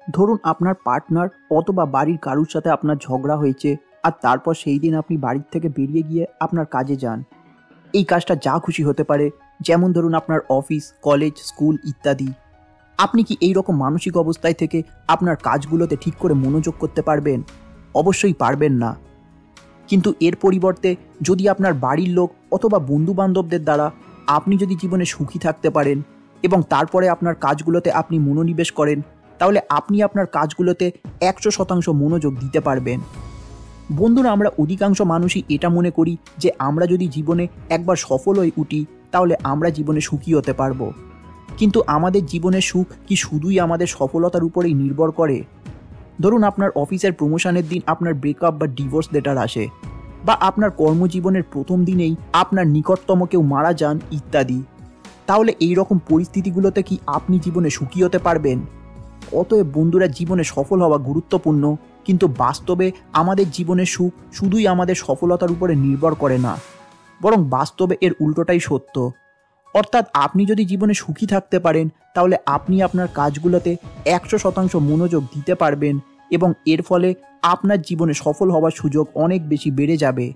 ধরুন আপনার পার্টনার অথবা বাড়ির কারুর সাথে আপনার ঝগড়া হয়েছে, আর তারপর সেই দিন আপনি বাড়ির থেকে বেরিয়ে গিয়ে আপনার কাজে যান। এই কাজটা যা খুশি হতে পারে, যেমন ধরুন আপনার অফিস, কলেজ, স্কুল ইত্যাদি। আপনি কি এই রকম মানসিক অবস্থায় থেকে আপনার কাজগুলোতে ঠিক করে মনোযোগ করতে পারবেন? অবশ্যই পারবেন না। কিন্তু এর পরিবর্তে যদি আপনার বাড়ির লোক অথবা বন্ধুবান্ধবদের দ্বারা আপনি যদি জীবনে সুখী থাকতে পারেন এবং তারপরে আপনার কাজগুলোতে আপনি মনোনিবেশ করেন, তাহলে আপনি আপনার কাজগুলোতে 100% মনোযোগ দিতে পারবেন। বন্ধুরা, আমরা অধিকাংশ মানুষই এটা মনে করি যে আমরা যদি জীবনে একবার সফল হয়ে উঠি তাহলে আমরা জীবনে সুখী হতে পারবো। কিন্তু আমাদের জীবনের সুখ কি শুধুই আমাদের সফলতার উপরেই নির্ভর করে? ধরুন আপনার অফিসের প্রমোশনের দিন আপনার ব্রেকআপ বা ডিভোর্স লেটার আসে, বা আপনার কর্মজীবনের প্রথম দিনেই আপনার নিকটতম কেউ মারা যান ইত্যাদি। তাহলে এই রকম পরিস্থিতিগুলোতে কি আপনি জীবনে সুখী হতে পারবেন? অতএব বন্ধুরা, জীবনে সফল হওয়া গুরুত্বপূর্ণ, কিন্তু বাস্তবে আমাদের জীবনের সুখ শুধুই আমাদের সফলতার উপরে নির্ভর করে না, বরং বাস্তবে এর উল্টোটাই সত্য। অর্থাৎ আপনি যদি জীবনে সুখী থাকতে পারেন তাহলে আপনি আপনার কাজগুলোতে 100% মনোযোগ দিতে পারবেন এবং এর ফলে আপনার জীবনে সফল হওয়ার সুযোগ অনেক বেশি বেড়ে যাবে।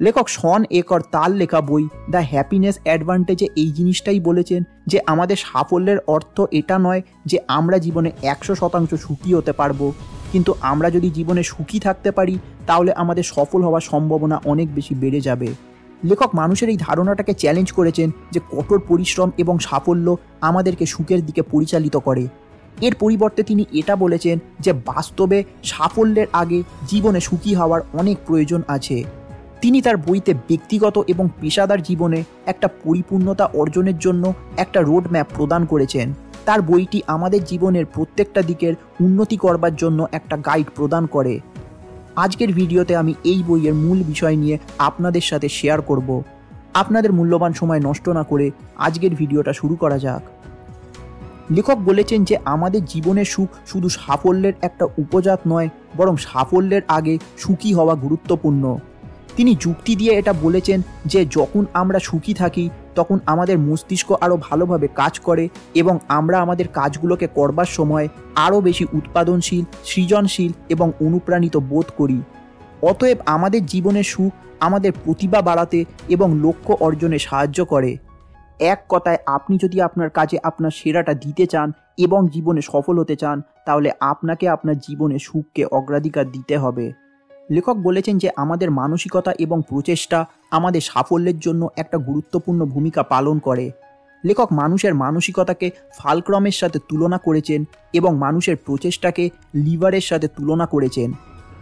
লেখক শন একর তার লেখা বই দ্য হ্যাপিনেস অ্যাডভান্টেজে এই জিনিসটাই বলেছেন যে আমাদের সাফল্যের অর্থ এটা নয় যে আমরা জীবনে 100% সুখী হতে পারবো, কিন্তু আমরা যদি জীবনে সুখী থাকতে পারি তাহলে আমাদের সফল হওয়ার সম্ভাবনা অনেক বেশি বেড়ে যাবে। লেখক মানুষের এই ধারণাটাকে চ্যালেঞ্জ করেছেন যে কঠোর পরিশ্রম এবং সাফল্য আমাদেরকে সুখের দিকে পরিচালিত করে। এর পরিবর্তে তিনি এটা বলেছেন যে বাস্তবে সাফল্যের আগে জীবনে সুখী হওয়ার অনেক প্রয়োজন আছে। তিনি তার বইতে ব্যক্তিগত এবং পেশাদার জীবনে একটা পরিপূর্ণতা অর্জনের জন্য একটা রোড ম্যাপ প্রদান করেছেন। তার বইটি আমাদের জীবনের প্রত্যেকটা দিকের উন্নতি করবার জন্য একটা গাইড প্রদান করে। আজকের ভিডিওতে আমি এই বইয়ের মূল বিষয় নিয়ে আপনাদের সাথে শেয়ার করব। আপনাদের মূল্যবান সময় নষ্ট না করে আজকের ভিডিওটা শুরু করা যাক। লেখক বলেছেন যে আমাদের জীবনের সুখ শুধু সাফল্যের একটা উপজাত নয়, বরং সাফল্যের আগে সুখী হওয়া গুরুত্বপূর্ণ। তিনি যুক্তি দিয়ে এটা বলেছেন যে যখন আমরা সুখী থাকি তখন আমাদের মস্তিষ্ক আরও ভালোভাবে কাজ করে এবং আমরা আমাদের কাজগুলোকে করবার সময় আরও বেশি উৎপাদনশীল, সৃজনশীল এবং অনুপ্রাণিত বোধ করি। অতএব আমাদের জীবনের সুখ আমাদের প্রতিভা বাড়াতে এবং লক্ষ্য অর্জনে সাহায্য করে। এক কথায়, আপনি যদি আপনার কাজে আপনার সেরাটা দিতে চান এবং জীবনে সফল হতে চান, তাহলে আপনাকে আপনার জীবনে সুখকে অগ্রাধিকার দিতে হবে। লেখক বলেছেন যে আমাদের মানসিকতা এবং প্রচেষ্টা আমাদের সাফল্যের জন্য একটা গুরুত্বপূর্ণ ভূমিকা পালন করে। লেখক মানুষের মানসিকতাকে ফালক্রমের সাথে তুলনা করেছেন এবং মানুষের প্রচেষ্টাকে লিভারের সাথে তুলনা করেছেন।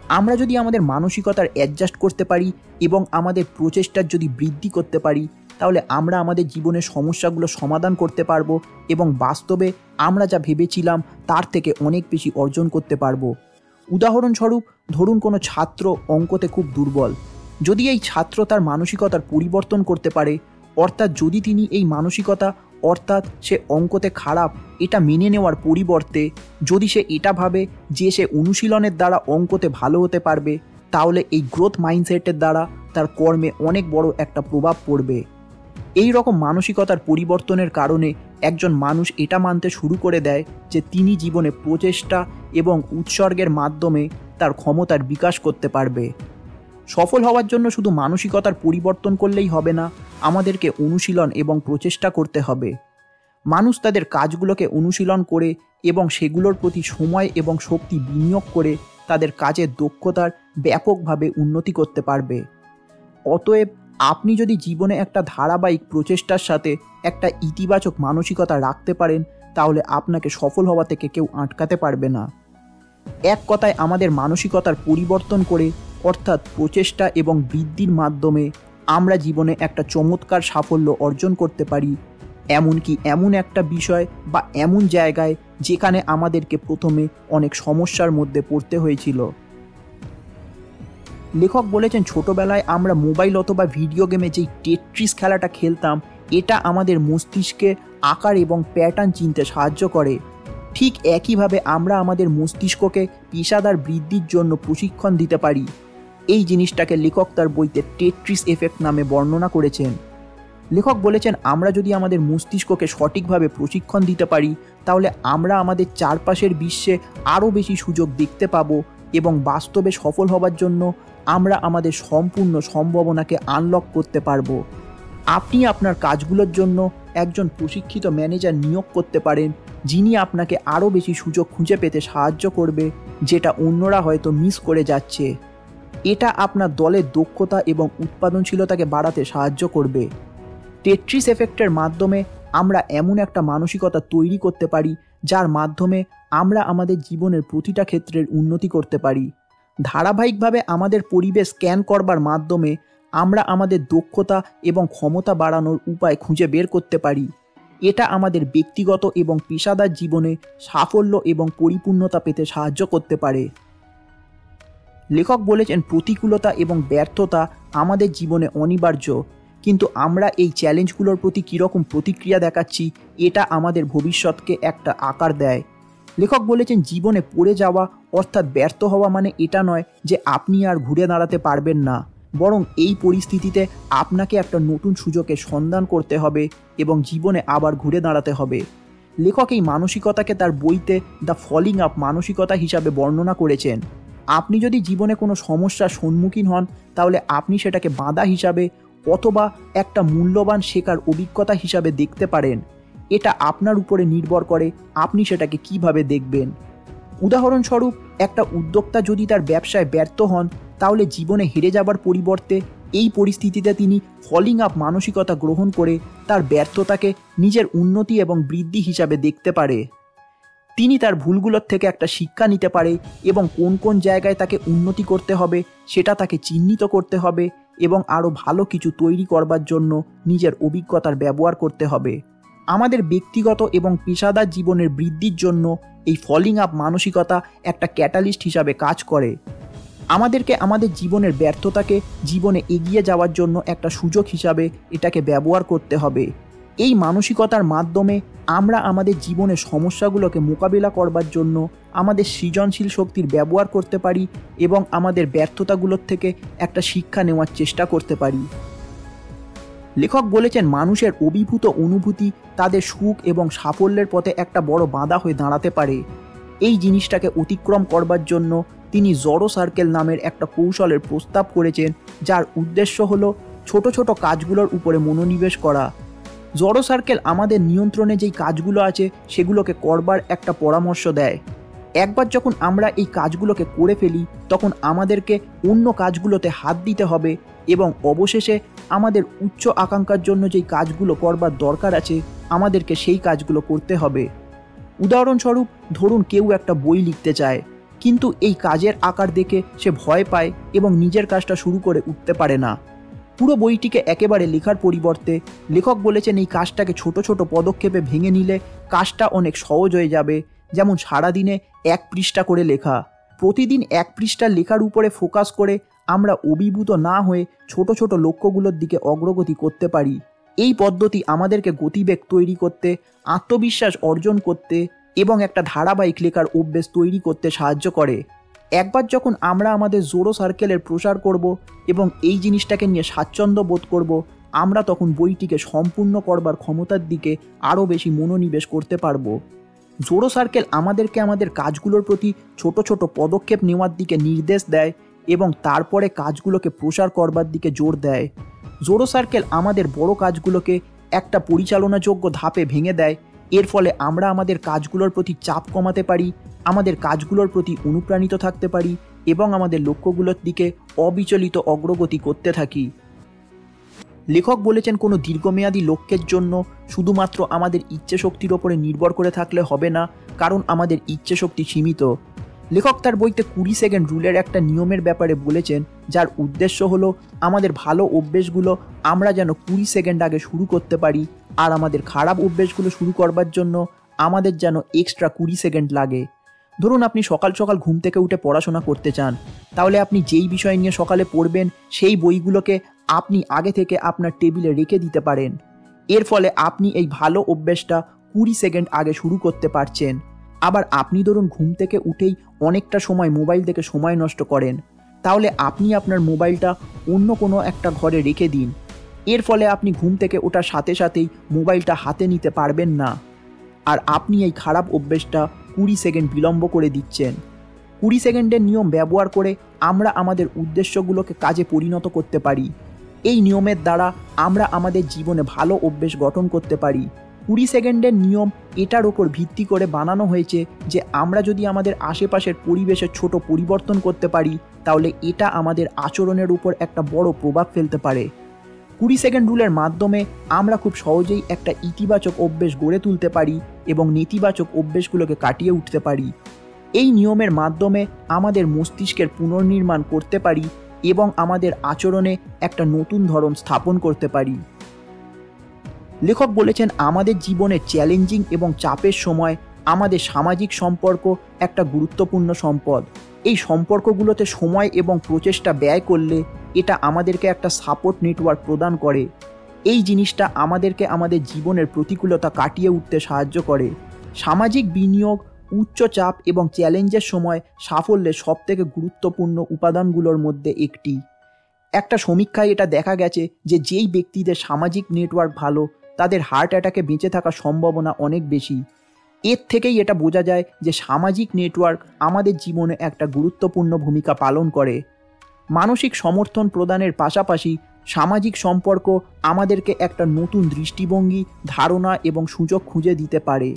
আমরা যদি আমাদের মানসিকতার অ্যাডজাস্ট করতে পারি এবং আমাদের প্রচেষ্টার যদি বৃদ্ধি করতে পারি, তাহলে আমরা আমাদের জীবনের সমস্যাগুলো সমাধান করতে পারবো এবং বাস্তবে আমরা যা ভেবেছিলাম তার থেকে অনেক বেশি অর্জন করতে পারবো। উদাহরণস্বরূপ, ধরুন কোনো ছাত্র অঙ্কতে খুব দুর্বল। যদি এই ছাত্র তার মানসিকতার পরিবর্তন করতে পারে, অর্থাৎ যদি তিনি এই মানসিকতা অর্থাৎ সে অঙ্কতে খারাপ এটা মেনে নেওয়ার পরিবর্তে যদি সে এটা ভাবে যে সে অনুশীলনের দ্বারা অঙ্কতে ভালো হতে পারবে, তাহলে এই গ্রোথ মাইন্ডসেটের দ্বারা তার কর্মে অনেক বড় একটা প্রভাব পড়বে। এই রকম মানসিকতার পরিবর্তনের কারণে একজন মানুষ এটা মানতে শুরু করে দেয় যে তিনি জীবনে প্রচেষ্টা এবং উৎসর্গের মাধ্যমে তার ক্ষমতার বিকাশ করতে পারবে। সফল হওয়ার জন্য শুধু মানসিকতার পরিবর্তন করলেই হবে না, আমাদেরকে অনুশীলন এবং প্রচেষ্টা করতে হবে। মানুষ তাদের কাজগুলোকে অনুশীলন করে এবং সেগুলোর প্রতি সময় এবং শক্তি বিনিয়োগ করে তাদের কাজের দক্ষতার ব্যাপকভাবে উন্নতি করতে পারবে। অতএব আপনি যদি জীবনে একটা ধারাবাহিক প্রচেষ্টার সাথে একটা ইতিবাচক মানসিকতা রাখতে পারেন, তাহলে আপনাকে সফল হওয়া থেকে কেউ আটকাতে পারবে না। এক কথায়, আমাদের মানসিকতার পরিবর্তন করে অর্থাৎ প্রচেষ্টা এবং বৃদ্ধির মাধ্যমে আমরা জীবনে একটা চমৎকার সাফল্য অর্জন করতে পারি, এমনকি এমন একটা বিষয় বা এমন জায়গায় যেখানে আমাদেরকে প্রথমে অনেক সমস্যার মধ্যে পড়তে হয়েছিল। লেখক বলেছেন ছোটবেলায় আমরা মোবাইল অথবা ভিডিও গেমে যেই টেট্রিস খেলাটা খেলতাম, এটা আমাদের মস্তিষ্কে আকার এবং প্যাটার্ন চিনতে সাহায্য করে। ঠিক একইভাবে আমরা আমাদের মস্তিষ্ককে পেশাদার বৃদ্ধির জন্য প্রশিক্ষণ দিতে পারি। এই জিনিসটাকে লেখক তার বইতে টেট্রিস এফেক্ট নামে বর্ণনা করেছেন। লেখক বলেছেন আমরা যদি আমাদের মস্তিষ্ককে সঠিকভাবে প্রশিক্ষণ দিতে পারি তাহলে আমরা আমাদের চারপাশের বিশ্বে আরও বেশি সুযোগ দেখতে পাবো এবং বাস্তবে সফল হবার জন্য আমরা আমাদের সম্পূর্ণ সম্ভাবনাকে আনলক করতে পারবো। আপনি আপনার কাজগুলোর জন্য একজন প্রশিক্ষিত ম্যানেজার নিয়োগ করতে পারেন যিনি আপনাকে আরও বেশি সুযোগ খুঁজে পেতে সাহায্য করবে যেটা অন্যরা হয়তো মিস করে যাচ্ছে। এটা আপনার দলের দক্ষতা এবং উৎপাদনশীলতাকে বাড়াতে সাহায্য করবে। টেট্রিস এফেক্টের মাধ্যমে আমরা এমন একটা মানসিকতা তৈরি করতে পারি যার মাধ্যমে আমরা আমাদের জীবনের প্রতিটা ক্ষেত্রের উন্নতি করতে পারি। ধারাবাহিকভাবে আমাদের পরিবেশ স্ক্যান করবার মাধ্যমে আমরা আমাদের দক্ষতা এবং ক্ষমতা বাড়ানোর উপায় খুঁজে বের করতে পারি। এটা আমাদের ব্যক্তিগত এবং পেশাদার জীবনে সাফল্য এবং পরিপূর্ণতা পেতে সাহায্য করতে পারে। লেখক বলেছেন প্রতিকূলতা এবং ব্যর্থতা আমাদের জীবনে অনিবার্য, কিন্তু আমরা এই চ্যালেঞ্জগুলোর প্রতি কীরকম প্রতিক্রিয়া দেখাচ্ছি এটা আমাদের ভবিষ্যৎকে একটা আকার দেয়। লেখক বলেছেন জীবনে পড়ে যাওয়া অর্থাৎ ব্যর্থ হওয়া মানে এটা নয় যে আপনি আর ঘুরে দাঁড়াতে পারবেন না, বরং এই পরিস্থিতিতে আপনাকে একটা নতুন সুযোগের সন্ধান করতে হবে এবং জীবনে আবার ঘুরে দাঁড়াতে হবে। লেখক এই মানসিকতাকে তার বইতে দ্য ফলিং আপ মানসিকতা হিসাবে বর্ণনা করেছেন। আপনি যদি জীবনে কোনো সমস্যার সম্মুখীন হন তাহলে আপনি সেটাকে বাধা হিসাবে অথবা একটা মূল্যবান শেখার অভিজ্ঞতা হিসাবে দেখতে পারেন। এটা আপনার উপরে নির্ভর করে আপনি সেটাকে কিভাবে দেখবেন। উদাহরণস্বরূপ একটা উদ্যোক্তা যদি তার ব্যবসায় ব্যর্থ হন তাহলে জীবনে হেরে যাবার পরিবর্তে এই পরিস্থিতিতে তিনি ফলিং আপ মানসিকতা গ্রহণ করে তার ব্যর্থতাকে নিজের উন্নতি এবং বৃদ্ধি হিসাবে দেখতে পারে। তিনি তার ভুলগুলোর থেকে একটা শিক্ষা নিতে পারে এবং কোন কোন জায়গায় তাকে উন্নতি করতে হবে সেটা তাকে চিহ্নিত করতে হবে এবং আরও ভালো কিছু তৈরি করবার জন্য নিজের অভিজ্ঞতার ব্যবহার করতে হবে। আমাদের ব্যক্তিগত এবং পেশাদার জীবনের বৃদ্ধির জন্য এই ফলিং আপ মানসিকতা একটা ক্যাটালিস্ট হিসাবে কাজ করে। আমাদেরকে আমাদের জীবনের ব্যর্থতাকে জীবনে এগিয়ে যাওয়ার জন্য একটা সুযোগ হিসাবে এটাকে ব্যবহার করতে হবে। এই মানসিকতার মাধ্যমে আমরা আমাদের জীবনের সমস্যাগুলোকে মোকাবিলা করবার জন্য আমাদের সৃজনশীল শক্তির ব্যবহার করতে পারি এবং আমাদের ব্যর্থতাগুলোর থেকে একটা শিক্ষা নেওয়ার চেষ্টা করতে পারি। লেখক বলেছেন মানুষের অভিভূত অনুভূতি তাদের সুখ এবং সাফল্যের পথে একটা বড় বাধা হয়ে দাঁড়াতে পারে। এই জিনিসটাকে অতিক্রম করবার জন্য তিনি জড়ো সার্কেল নামের একটা কৌশলের প্রস্তাব করেছেন যার উদ্দেশ্য হলো ছোট ছোট কাজগুলোর উপরে মনোনিবেশ করা। জড়ো সার্কেল আমাদের নিয়ন্ত্রণে যেই কাজগুলো আছে সেগুলোকে করবার একটা পরামর্শ দেয়। একবার যখন আমরা এই কাজগুলোকে করে ফেলি তখন আমাদেরকে অন্য কাজগুলোতে হাত দিতে হবে এবং অবশেষে আমাদের উচ্চ আকাঙ্ক্ষার জন্য যেই কাজগুলো করবার দরকার আছে আমাদেরকে সেই কাজগুলো করতে হবে। উদাহরণস্বরূপ ধরুন কেউ একটা বই লিখতে চায়, কিন্তু এই কাজের আকার দেখে সে ভয় পায় এবং নিজের কাজটা শুরু করে উঠতে পারে না। পুরো বইটিকে একেবারে লেখার পরিবর্তে লেখক বলেছেন এই কাজটাকে ছোট ছোট পদক্ষেপে ভেঙে নিলে কাজটা অনেক সহজ হয়ে যাবে। যেমন সারাদিনে 1 পৃষ্ঠা করে লেখা। প্রতিদিন 1 পৃষ্ঠা লেখার উপরে ফোকাস করে আমরা অভিভূত না হয়ে ছোট ছোট লক্ষ্যগুলোর দিকে অগ্রগতি করতে পারি। এই পদ্ধতি আমাদেরকে গতিবেগ তৈরি করতে, আত্মবিশ্বাস অর্জন করতে এবং একটা ধারাবাহিক লেখার অভ্যেস তৈরি করতে সাহায্য করে। একবার যখন আমরা আমাদের জোড়ো সার্কেলের প্রসার করব এবং এই জিনিসটাকে নিয়ে স্বাচ্ছন্দ্য বোধ করব, আমরা তখন বইটিকে সম্পূর্ণ করবার ক্ষমতার দিকে আরও বেশি মনোনিবেশ করতে পারব। জোড়ো সার্কেল আমাদেরকে আমাদের কাজগুলোর প্রতি ছোট ছোট পদক্ষেপ নেওয়ার দিকে নির্দেশ দেয় এবং তারপরে কাজগুলোকে প্রসার করবার দিকে জোর দেয়। জোড়ো সার্কেল আমাদের বড় কাজগুলোকে একটা পরিচালনাযোগ্য ধাপে ভেঙে দেয়। এর ফলে আমরা আমাদের কাজগুলোর প্রতি চাপ কমাতে পারি, আমাদের কাজগুলোর প্রতি অনুপ্রাণিত থাকতে পারি এবং আমাদের লক্ষ্যগুলোর দিকে অবিচলিত অগ্রগতি করতে থাকি। লেখক বলেছেন কোনো দীর্ঘমেয়াদী লক্ষ্যের জন্য শুধুমাত্র আমাদের ইচ্ছে শক্তির ওপরে নির্ভর করে থাকলে হবে না, কারণ আমাদের ইচ্ছে শক্তি সীমিত। লেখক তার বইতে 20 সেকেন্ড রুলের একটা নিয়মের ব্যাপারে বলেছেন, যার উদ্দেশ্য হলো আমাদের ভালো অভ্যেসগুলো আমরা যেন 20 সেকেন্ড আগে শুরু করতে পারি, আর আমাদের খারাপ অভ্যেসগুলো শুরু করবার জন্য আমাদের যেন এক্সট্রা 20 সেকেন্ড লাগে। ধরুন আপনি সকাল সকাল ঘুম থেকে উঠে পড়াশোনা করতে চান, তাহলে আপনি যেই বিষয় নিয়ে সকালে পড়বেন সেই বইগুলোকে আপনি আগে থেকে আপনার টেবিলে রেখে দিতে পারেন। এর ফলে আপনি এই ভালো অভ্যেসটা 20 সেকেন্ড আগে শুরু করতে পারছেন। আবার আপনি ধরুন ঘুম থেকে উঠেই অনেকটা সময় মোবাইল দেখে সময় নষ্ট করেন, তাহলে আপনি আপনার মোবাইলটা অন্য কোনো একটা ঘরে রেখে দিন। এর ফলে আপনি ঘুম থেকে ওঠার সাথে সাথেই মোবাইলটা হাতে নিতে পারবেন না, আর আপনি এই খারাপ অভ্যেসটা 20 সেকেন্ড বিলম্ব করে দিচ্ছেন। 20 সেকেন্ডের নিয়ম ব্যবহার করে আমরা আমাদের উদ্দেশ্যগুলোকে কাজে পরিণত করতে পারি। এই নিয়মের দ্বারা আমরা আমাদের জীবনে ভালো অভ্যেস গঠন করতে পারি। 20 সেকেন্ডের নিয়ম এটার ওপর ভিত্তি করে বানানো হয়েছে যে আমরা যদি আমাদের আশেপাশের পরিবেশের ছোট পরিবর্তন করতে পারি, তাহলে এটা আমাদের আচরণের উপর একটা বড় প্রভাব ফেলতে পারে। 20 সেকেন্ড রুলের মাধ্যমে আমরা খুব সহজেই একটা ইতিবাচক অভ্যেস গড়ে তুলতে পারি এবং নেতিবাচক অভ্যেসগুলোকে কাটিয়ে উঠতে পারি। এই নিয়মের মাধ্যমে আমাদের মস্তিষ্কের পুনর্নির্মাণ করতে পারি এবং আমাদের আচরণে একটা নতুন ধরন স্থাপন করতে পারি। লেখক বলেছেন, আমাদের জীবনে চ্যালেঞ্জিং এবং চাপের সময় আমাদের সামাজিক সম্পর্ক একটা গুরুত্বপূর্ণ সম্পদ। এই সম্পর্কগুলোতে সময় এবং প্রচেষ্টা ব্যয় করলে এটা আমাদেরকে একটা সাপোর্ট নেটওয়ার্ক প্রদান করে। এই জিনিসটা আমাদেরকে আমাদের জীবনের প্রতিকূলতা কাটিয়ে উঠতে সাহায্য করে। সামাজিক বিনিয়োগ উচ্চ চাপ এবং চ্যালেঞ্জের সময় সাফল্যের সবথেকে গুরুত্বপূর্ণ উপাদানগুলোর মধ্যে একটি। একটা সমীক্ষায় এটা দেখা গেছে যে যেই ব্যক্তিদের সামাজিক নেটওয়ার্ক ভালো, তাদের হার্ট অ্যাটাকে বেঁচে থাকার সম্ভাবনা অনেক বেশি। এর থেকেই এটা বোঝা যায় যে সামাজিক নেটওয়ার্ক আমাদের জীবনে একটা গুরুত্বপূর্ণ ভূমিকা পালন করে। মানসিক সমর্থন প্রদানের পাশাপাশি সামাজিক সম্পর্ক আমাদেরকে একটা নতুন দৃষ্টিভঙ্গি, ধারণা এবং সুযোগ খুঁজে দিতে পারে।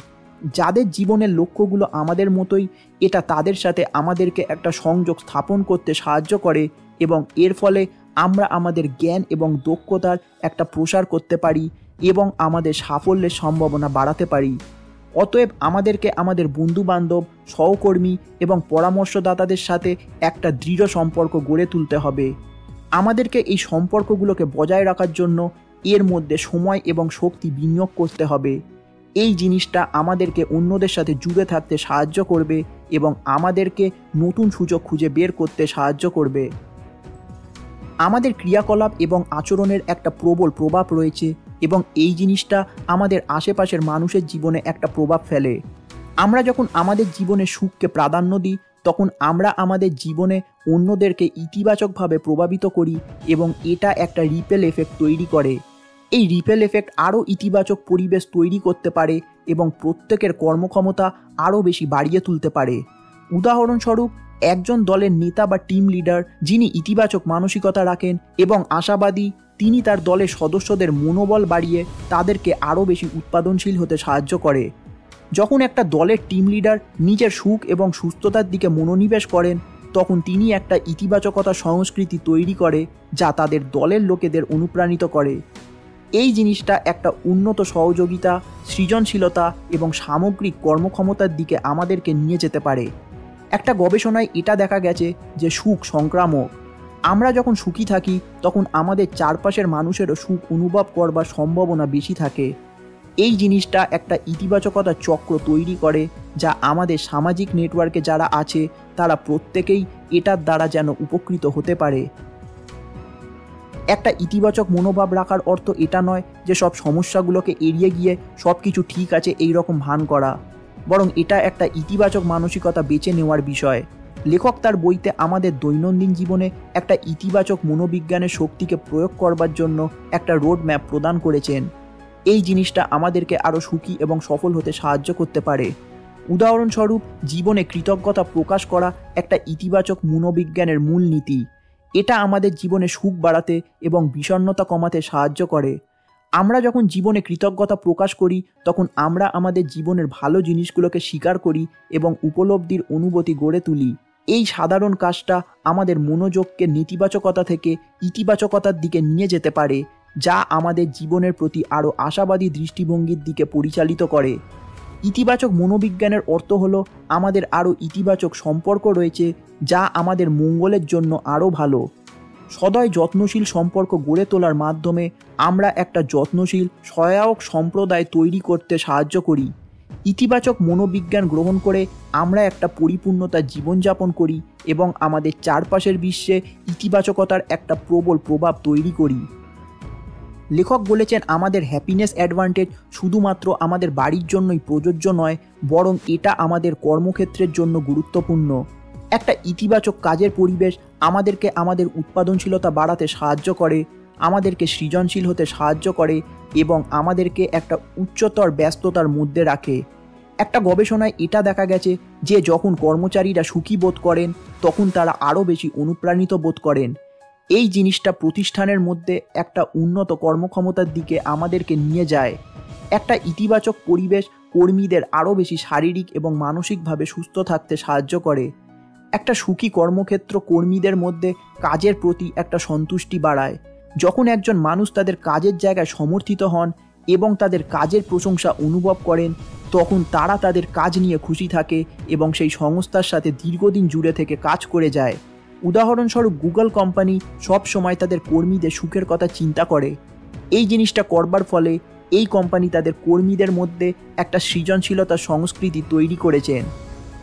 যাদের জীবনের লক্ষ্যগুলো আমাদের মতোই, এটা তাদের সাথে আমাদেরকে একটা সংযোগ স্থাপন করতে সাহায্য করে এবং এর ফলে আমরা আমাদের জ্ঞান এবং দক্ষতার একটা প্রসার করতে পারি এবং আমাদের সাফল্যের সম্ভাবনা বাড়াতে পারি। অতএব আমাদেরকে আমাদের বন্ধুবান্ধব, সহকর্মী এবং পরামর্শদাতাদের সাথে একটা দৃঢ় সম্পর্ক গড়ে তুলতে হবে। আমাদেরকে এই সম্পর্কগুলোকে বজায় রাখার জন্য এর মধ্যে সময় এবং শক্তি বিনিয়োগ করতে হবে। এই জিনিসটা আমাদেরকে অন্যদের সাথে জুড়ে থাকতে সাহায্য করবে এবং আমাদেরকে নতুন সুযোগ খুঁজে বের করতে সাহায্য করবে। আমাদের ক্রিয়াকলাপ এবং আচরণের একটা প্রবল প্রভাব রয়েছে এবং এই জিনিসটা আমাদের আশেপাশের মানুষের জীবনে একটা প্রভাব ফেলে। আমরা যখন আমাদের জীবনে সুখকে প্রাধান্য দিই, তখন আমরা আমাদের জীবনে অন্যদেরকে ইতিবাচকভাবে প্রভাবিত করি এবং এটা একটা রিপেল এফেক্ট তৈরি করে। এই রিপেল এফেক্ট আরও ইতিবাচক পরিবেশ তৈরি করতে পারে এবং প্রত্যেকের কর্মক্ষমতা আরও বেশি বাড়িয়ে তুলতে পারে। উদাহরণস্বরূপ, একজন দলের নেতা বা টিম লিডার যিনি ইতিবাচক মানসিকতা রাখেন এবং আশাবাদী, তিনি তার দলের সদস্যদের মনোবল বাড়িয়ে তাদেরকে আরও বেশি উৎপাদনশীল হতে সাহায্য করে। যখন একটা দলের টিম লিডার নিজের সুখ এবং সুস্থতার দিকে মনোনিবেশ করেন, তখন তিনি একটা ইতিবাচকতা সংস্কৃতি তৈরি করে যা তাদের দলের লোকেদের অনুপ্রাণিত করে। এই জিনিসটা একটা উন্নত সহযোগিতা, সৃজনশীলতা এবং সামগ্রিক কর্মক্ষমতার দিকে আমাদেরকে নিয়ে যেতে পারে। একটা গবেষণায় এটা দেখা গেছে যে সুখ সংক্রামক। আমরা যখন সুখী থাকি, তখন আমাদের চারপাশের মানুষেরও সুখ অনুভব করবার সম্ভাবনা বেশি থাকে। এই জিনিসটা একটা ইতিবাচকতার চক্র তৈরি করে যা আমাদের সামাজিক নেটওয়ার্কে যারা আছে তারা প্রত্যেকেই এটার দ্বারা যেন উপকৃত হতে পারে। একটা ইতিবাচক মনোভাব রাখার অর্থ এটা নয় যে সব সমস্যাগুলোকে এড়িয়ে গিয়ে সব কিছু ঠিক আছে এই রকম ভান করা, বরং এটা একটা ইতিবাচক মানসিকতা বেছে নেওয়ার বিষয়। লেখক তার বইতে আমাদের দৈনন্দিন জীবনে একটা ইতিবাচক মনোবিজ্ঞানের শক্তিকে প্রয়োগ করবার জন্য একটা রোড ম্যাপ প্রদান করেছেন। এই জিনিসটা আমাদেরকে আরও সুখী এবং সফল হতে সাহায্য করতে পারে। উদাহরণস্বরূপ, জীবনে কৃতজ্ঞতা প্রকাশ করা একটা ইতিবাচক মনোবিজ্ঞানের মূলনীতি। এটা আমাদের জীবনে সুখ বাড়াতে এবং বিষণ্ণতা কমাতে সাহায্য করে। আমরা যখন জীবনে কৃতজ্ঞতা প্রকাশ করি, তখন আমরা আমাদের জীবনের ভালো জিনিসগুলোকে স্বীকার করি এবং উপলব্ধির অনুভূতি গড়ে তুলি। এই সাধারণ কাজটা আমাদের মনোযোগকে নেতিবাচকতা থেকে ইতিবাচকতার দিকে নিয়ে যেতে পারে, যা আমাদের জীবনের প্রতি আরও আশাবাদী দৃষ্টিভঙ্গির দিকে পরিচালিত করে। ইতিবাচক মনোবিজ্ঞানের অর্থ হলো আমাদের আরও ইতিবাচক সম্পর্ক রয়েছে যা আমাদের মঙ্গলের জন্য আরও ভালো। সদয় যত্নশীল সম্পর্ক গড়ে তোলার মাধ্যমে আমরা একটা যত্নশীল, সহায়ক সম্প্রদায় তৈরি করতে সাহায্য করি। ইতিবাচক মনোবিজ্ঞান গ্রহণ করে আমরা একটা পরিপূর্ণতা জীবনযাপন করি এবং আমাদের চারপাশের বিশ্বে ইতিবাচকতার একটা প্রবল প্রভাব তৈরি করি। লেখক বলেছেন, আমাদের হ্যাপিনেস অ্যাডভান্টেজ শুধুমাত্র আমাদের বাড়ির জন্যই প্রযোজ্য নয়, বরং এটা আমাদের কর্মক্ষেত্রের জন্য গুরুত্বপূর্ণ। একটা ইতিবাচক কাজের পরিবেশ আমাদেরকে আমাদের উৎপাদনশীলতা বাড়াতে সাহায্য করে আমাদেরকে সৃজনশীল হতে সাহায্য করে এবং আমাদেরকে একটা উচ্চতর ব্যস্ততার মধ্যে রাখে। একটা গবেষণায় এটা দেখা গেছে যে যখন কর্মচারীরা সুখী বোধ করেন তখন তারা আরও বেশি অনুপ্রাণিত বোধ করেন। এই জিনিসটা প্রতিষ্ঠানের মধ্যে একটা উন্নত কর্মক্ষমতার দিকে আমাদেরকে নিয়ে যায়। একটা ইতিবাচক পরিবেশ কর্মীদের আরও বেশি শারীরিক এবং মানসিকভাবে সুস্থ থাকতে সাহায্য করে। একটা সুখী কর্মক্ষেত্র কর্মীদের মধ্যে কাজের প্রতি একটা সন্তুষ্টি বাড়ায়। যখন একজন মানুষ তাদের কাজের জায়গায় সমর্থিত হন এবং তাদের কাজের প্রশংসা অনুভব করেন তখন তারা তাদের কাজ নিয়ে খুশি থাকে এবং সেই সংস্থার সাথে দীর্ঘদিন জুড়ে থেকে কাজ করে যায়। উদাহরণস্বরূপ গুগল কোম্পানি সব সময় তাদের কর্মীদের সুখের কথা চিন্তা করে। এই জিনিসটা করবার ফলে এই কোম্পানি তাদের কর্মীদের মধ্যে একটা সৃজনশীলতার সংস্কৃতি তৈরি করেছেন।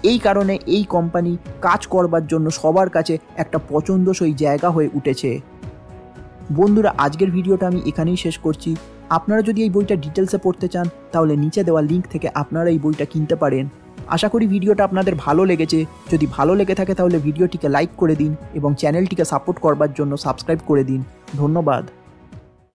এই কারণে এই কোম্পানি কাজ করবার জন্য সবার কাছে একটা পছন্দসই জায়গা হয়ে উঠেছে। বন্ধুরা, আজকের ভিডিওটা আমি এখানেই শেষ করছি। আপনারা যদি এই বইটা ডিটেলসে পড়তে চান তাহলে নিচে দেওয়া লিঙ্ক থেকে আপনারা এই বইটা কিনতে পারেন। আশা করি ভিডিওটা আপনাদের ভালো লেগেছে। যদি ভালো লেগে থাকে তাহলে ভিডিওটিকে লাইক করে দিন এবং চ্যানেলটিকে সাপোর্ট করবার জন্য সাবস্ক্রাইব করে দিন। ধন্যবাদ।